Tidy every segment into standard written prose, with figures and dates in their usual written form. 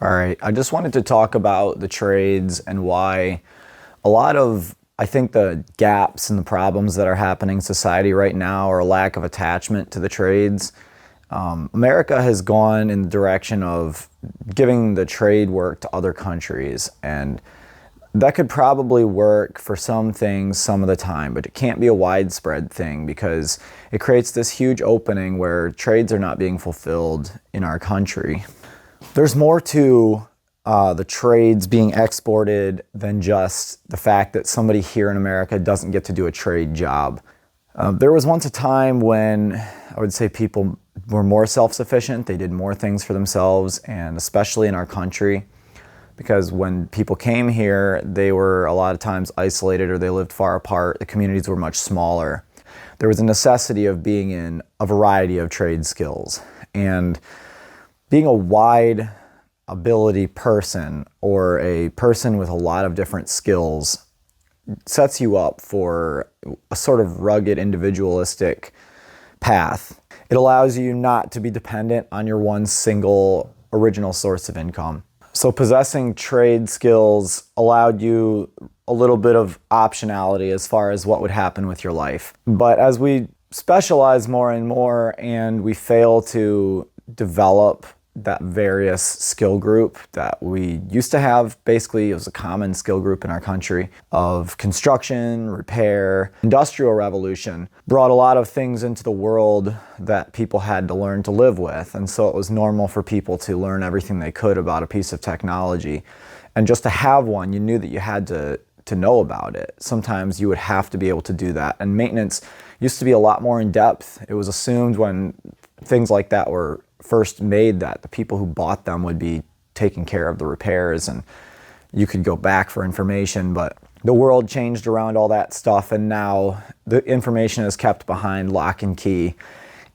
All right, I just wanted to talk about the trades and why a lot of, I think, the gaps and the problems that are happening in society right now are a lack of attachment to the trades. America has gone in the direction of giving the trade work to other countries, and that could probably work for some things some of the time, but it can't be a widespread thing because it creates this huge opening where trades are not being fulfilled in our country. There's more to the trades being exported than just the fact that somebody here in America doesn't get to do a trade job. There was once a time when I would say people were more self-sufficient. They did more things for themselves, and especially in our country, because when people came here, they were a lot of times isolated or they lived far apart. The communities were much smaller. There was a necessity of being in a variety of trade skills, and being a wide ability person or a person with a lot of different skills sets you up for a sort of rugged, individualistic path. It allows you not to be dependent on your one single original source of income. So possessing trade skills allowed you a little bit of optionality as far as what would happen with your life. But as we specialize more and more and we fail to develop that various skill group that we used to have, basically it was a common skill group in our country of construction, repair. Industrial revolution brought a lot of things into the world that people had to learn to live with, and so it was normal for people to learn everything they could about a piece of technology. And just to have one, you knew that you had to know about it. Sometimes you would have to be able to do that, and maintenance used to be a lot more in depth. It was assumed when things like that were first made that the people who bought them would be taking care of the repairs, and you could go back for information. But the world changed around all that stuff, and now the information is kept behind lock and key.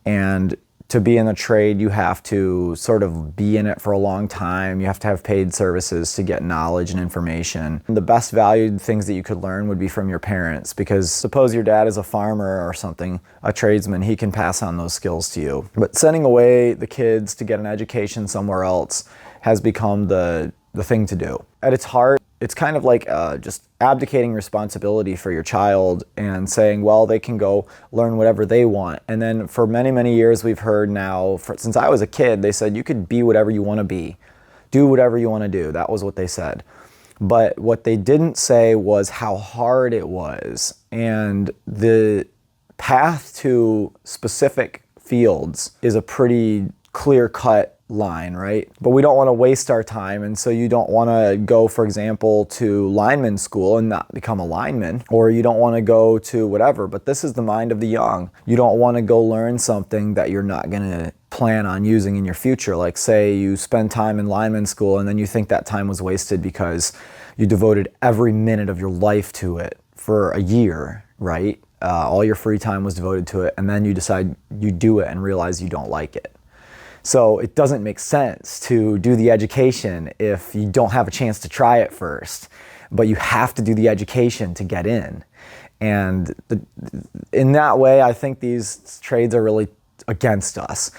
And to be in the trade, you have to sort of be in it for a long time. You have to have paid services to get knowledge and information. The best valued things that you could learn would be from your parents, because suppose your dad is a farmer or something, a tradesman, he can pass on those skills to you. But sending away the kids to get an education somewhere else has become the thing to do. At its heart, it's kind of like just abdicating responsibility for your child and saying, well, they can go learn whatever they want. And then for many, many years, we've heard now, since I was a kid, they said you could be whatever you want to be. Do whatever you want to do. That was what they said. But what they didn't say was how hard it was. And the path to specific fields is a pretty clear-cut line, right? But we don't want to waste our time, and so you don't want to go, for example, to lineman school and not become a lineman, or you don't want to go to whatever. But this is the mind of the young. You don't want to go learn something that you're not going to plan on using in your future. Like, say you spend time in lineman school and then you think that time was wasted because you devoted every minute of your life to it for a year, right? All your free time was devoted to it, and then you decide you do it and realize you don't like it. So it doesn't make sense to do the education if you don't have a chance to try it first, but you have to do the education to get in. And in that way, I think these trades are really against us.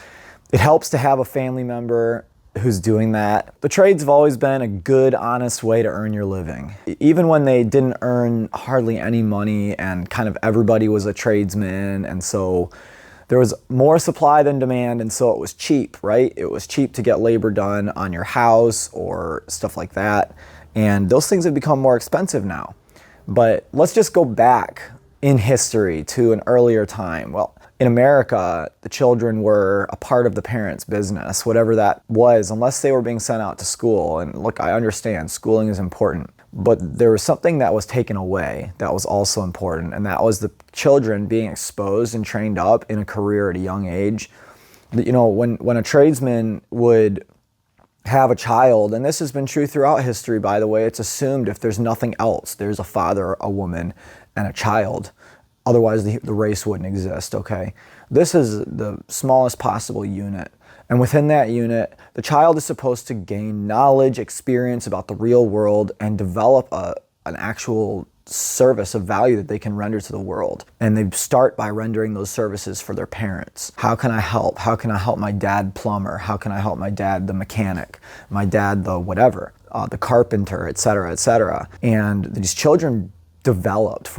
It helps to have a family member who's doing that. The trades have always been a good, honest way to earn your living. Even when they didn't earn hardly any money and kind of everybody was a tradesman, and so there was more supply than demand, and so it was cheap, right? It was cheap to get labor done on your house or stuff like that. And those things have become more expensive now. But let's just go back in history to an earlier time. Well, in America, the children were a part of the parents' business, whatever that was, unless they were being sent out to school. And look, I understand schooling is important, but there was something that was taken away that was also important, and that was the children being exposed and trained up in a career at a young age. You know, when a tradesman would have a child, and this has been true throughout history, by the way, it's assumed if there's nothing else, there's a father, a woman, and a child. Otherwise, the race wouldn't exist, okay? This is the smallest possible unit. And within that unit, the child is supposed to gain knowledge, experience about the real world, and develop an actual service of value that they can render to the world. And they start by rendering those services for their parents. How can I help? How can I help my dad plumber? How can I help my dad the mechanic? My dad the whatever, the carpenter, et cetera, et cetera. And these children developed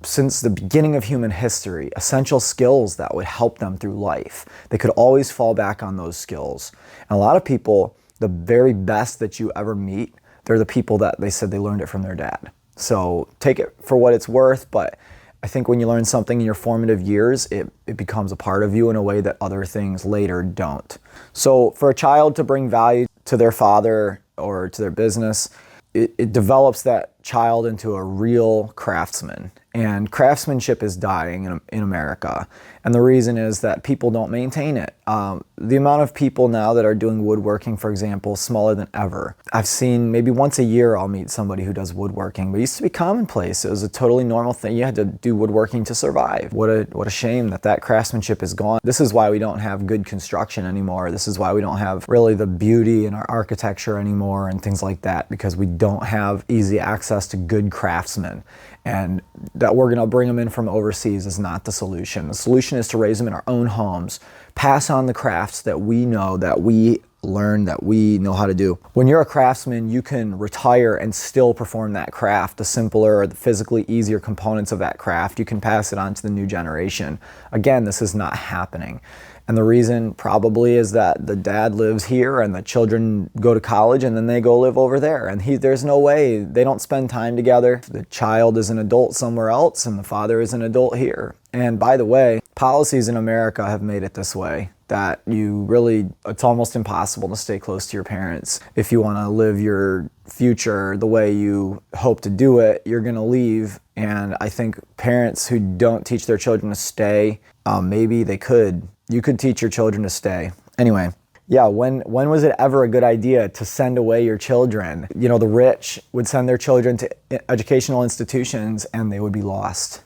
since the beginning of human history, essential skills that would help them through life. They could always fall back on those skills. And a lot of people, the very best that you ever meet, they're the people that they said they learned it from their dad. So take it for what it's worth, but I think when you learn something in your formative years, it becomes a part of you in a way that other things later don't. So for a child to bring value to their father or to their business, it develops that child into a real craftsman. And craftsmanship is dying in America. And the reason is that people don't maintain it. The amount of people now that are doing woodworking, for example, is smaller than ever. I've seen maybe once a year I'll meet somebody who does woodworking, but it used to be commonplace. It was a totally normal thing. You had to do woodworking to survive. What a shame that craftsmanship is gone. This is why we don't have good construction anymore. This is why we don't have really the beauty in our architecture anymore and things like that, because we don't have easy access to good craftsmen. And that we're going to bring them in from overseas is not the solution. The solution is to raise them in our own homes, pass on the crafts that we know, that we learn, that we know how to do. When you're a craftsman, you can retire and still perform that craft. The simpler or the physically easier components of that craft, you can pass it on to the new generation. Again, this is not happening. And the reason probably is that the dad lives here and the children go to college and then they go live over there. And there's no way, they don't spend time together. The child is an adult somewhere else and the father is an adult here. And by the way, policies in America have made it this way, that it's almost impossible to stay close to your parents. If you want to live your future the way you hope to do it, you're going to leave. And I think parents who don't teach their children to stay, maybe they could. You could teach your children to stay. Anyway, yeah, when was it ever a good idea to send away your children? You know, the rich would send their children to educational institutions and they would be lost.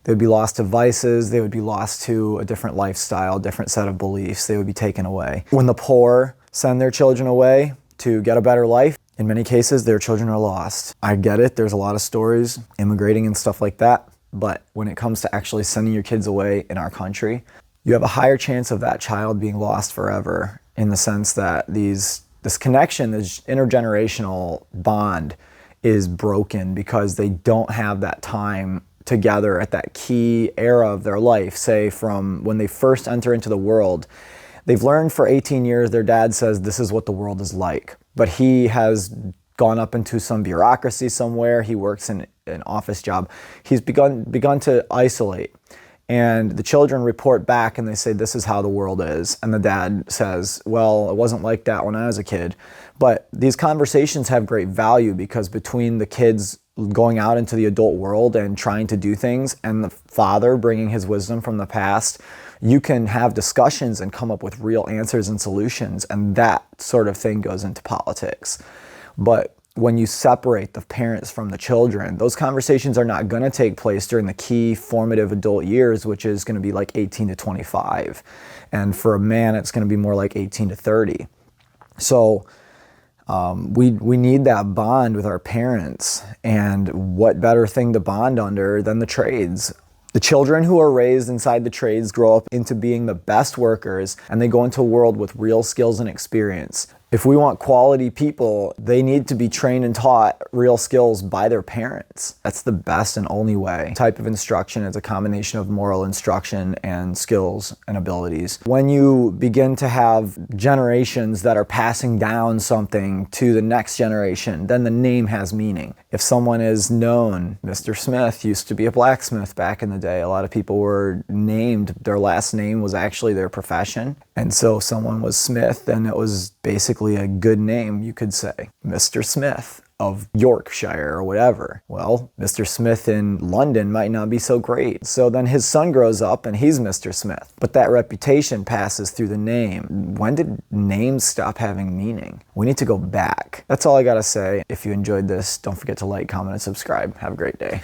They would be lost to vices, they would be lost to a different lifestyle, different set of beliefs, they would be taken away. When the poor send their children away to get a better life, in many cases their children are lost. I get it, there's a lot of stories, immigrating and stuff like that, but when it comes to actually sending your kids away in our country, you have a higher chance of that child being lost forever, in the sense that this connection, this intergenerational bond is broken because they don't have that time together at that key era of their life, say from when they first enter into the world. They've learned for 18 years, their dad says this is what the world is like, but he has gone up into some bureaucracy somewhere, he works in an office job, he's begun to isolate. And the children report back and they say, this is how the world is. And the dad says, well, it wasn't like that when I was a kid. But these conversations have great value because between the kids going out into the adult world and trying to do things and the father bringing his wisdom from the past, you can have discussions and come up with real answers and solutions. And that sort of thing goes into politics. But when you separate the parents from the children, those conversations are not going to take place during the key formative adult years, which is going to be like 18 to 25. And for a man, it's going to be more like 18 to 30. So we need that bond with our parents. And what better thing to bond under than the trades? The children who are raised inside the trades grow up into being the best workers, and they go into a world with real skills and experience. If we want quality people, they need to be trained and taught real skills by their parents. That's the best and only way. Type of instruction is a combination of moral instruction and skills and abilities. When you begin to have generations that are passing down something to the next generation, then the name has meaning. If someone is known, Mr. Smith used to be a blacksmith back in the day. A lot of people were named, their last name was actually their profession. And so someone was Smith, then it was basically a good name, you could say. Mr. Smith of Yorkshire or whatever. Well, Mr. Smith in London might not be so great. So then his son grows up and he's Mr. Smith. But that reputation passes through the name. When did names stop having meaning? We need to go back. That's all I gotta say. If you enjoyed this, don't forget to like, comment, and subscribe. Have a great day.